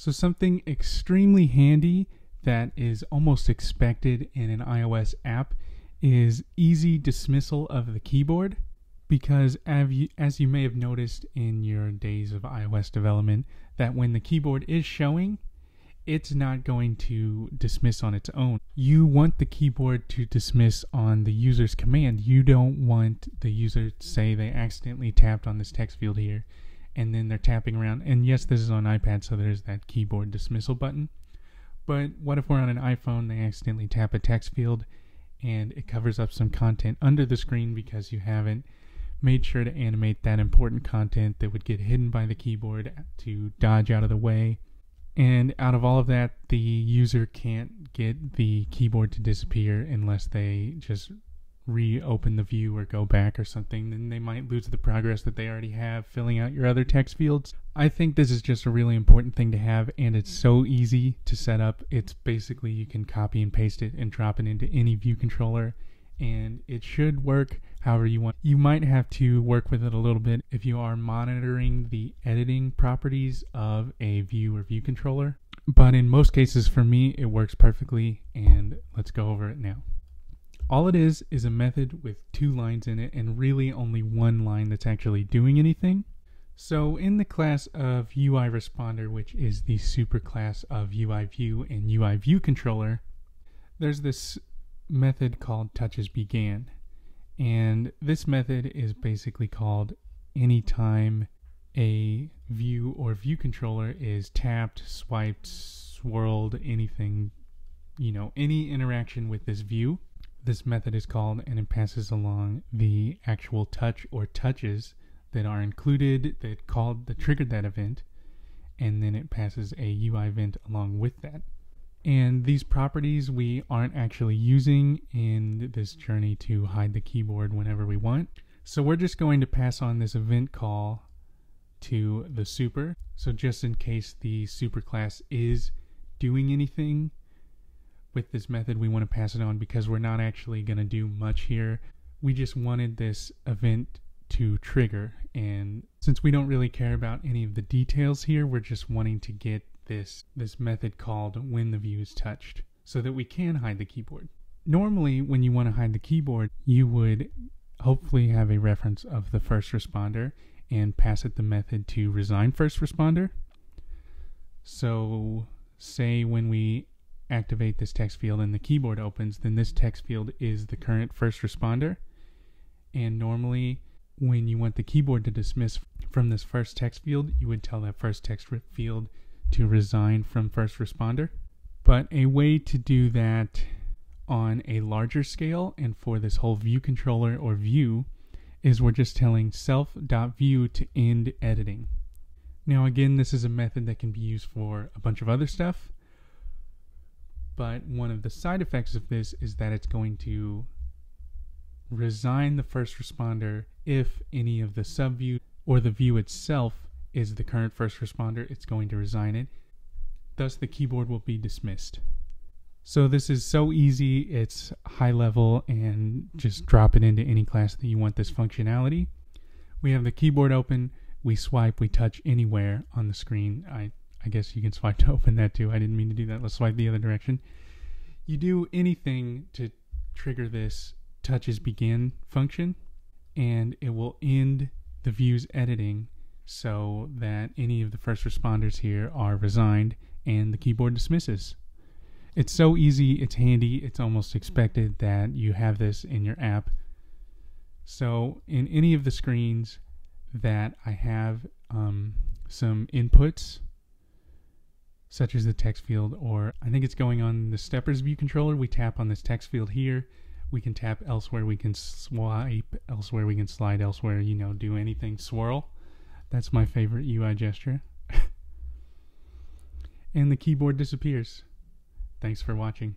So something extremely handy that is almost expected in an iOS app is easy dismissal of the keyboard, because as you may have noticed in your days of iOS development, that when the keyboard is showing, it's not going to dismiss on its own. You want the keyboard to dismiss on the user's command. You don't want the user to say they accidentally tapped on this text field here and then they're tapping around. And yes, this is on iPad, so there's that keyboard dismissal button. But what if we're on an iPhone, they accidentally tap a text field and it covers up some content under the screen because you haven't made sure to animate that important content that would get hidden by the keyboard to dodge out of the way. And out of all of that, the user can't get the keyboard to disappear unless they just reopen the view or go back or something. Then they might lose the progress that they already have filling out your other text fields. I think this is just a really important thing to have, and it's so easy to set up. It's basically you can copy and paste it and drop it into any view controller, and it should work however you want. You might have to work with it a little bit if you are monitoring the editing properties of a view or view controller. But in most cases, for me, it works perfectly, and let's go over it now. All it is a method with 2 lines in it, and really only 1 line that's actually doing anything. So in the class of UI Responder, which is the superclass of UI View and UI View Controller, there's this method called touchesBegan. And this method is basically called anytime a view or view controller is tapped, swiped, swirled, anything, any interaction with this view. This method is called, and it passes along the actual touch or touches that are included that triggered that event, and then it passes a UI event along with that. And these properties we aren't actually using in this journey to hide the keyboard whenever we want. So we're just going to pass on this event call to the super. So just in case the super class is doing anything with this method, we want to pass it on because we're not actually going to do much here. We just wanted this event to trigger, and since we don't really care about any of the details here, we're just wanting to get this method called when the view is touched so that we can hide the keyboard. Normally when you want to hide the keyboard, you would hopefully have a reference of the first responder and pass it the method to resign first responder. So say when we activate this text field and the keyboard opens, then this text field is the current first responder, and normally when you want the keyboard to dismiss from this first text field, you would tell that first text field to resign from first responder. But a way to do that on a larger scale and for this whole view controller or view is we're just telling self.view to end editing. Now again, this is a method that can be used for a bunch of other stuff, but one of the side effects of this is that it's going to resign the first responder if any of the subview or the view itself is the current first responder. It's going to resign it. Thus the keyboard will be dismissed. So this is so easy, it's high level, and just drop it into any class that you want this functionality. We have the keyboard open, we swipe, we touch anywhere on the screen. I guess you can swipe to open that too. I didn't mean to do that. Let's swipe the other direction. You do anything to trigger this touchesBegan function, and it will end the view's editing so that any of the first responders here are resigned and the keyboard dismisses. It's so easy, it's handy, it's almost expected that you have this in your app. So in any of the screens that I have some inputs, such as the text field, or I think it's going on the Steppers view controller, we tap on this text field here, we can tap elsewhere, we can swipe elsewhere, we can slide elsewhere, do anything, swirl. That's my favorite UI gesture. And the keyboard disappears. Thanks for watching.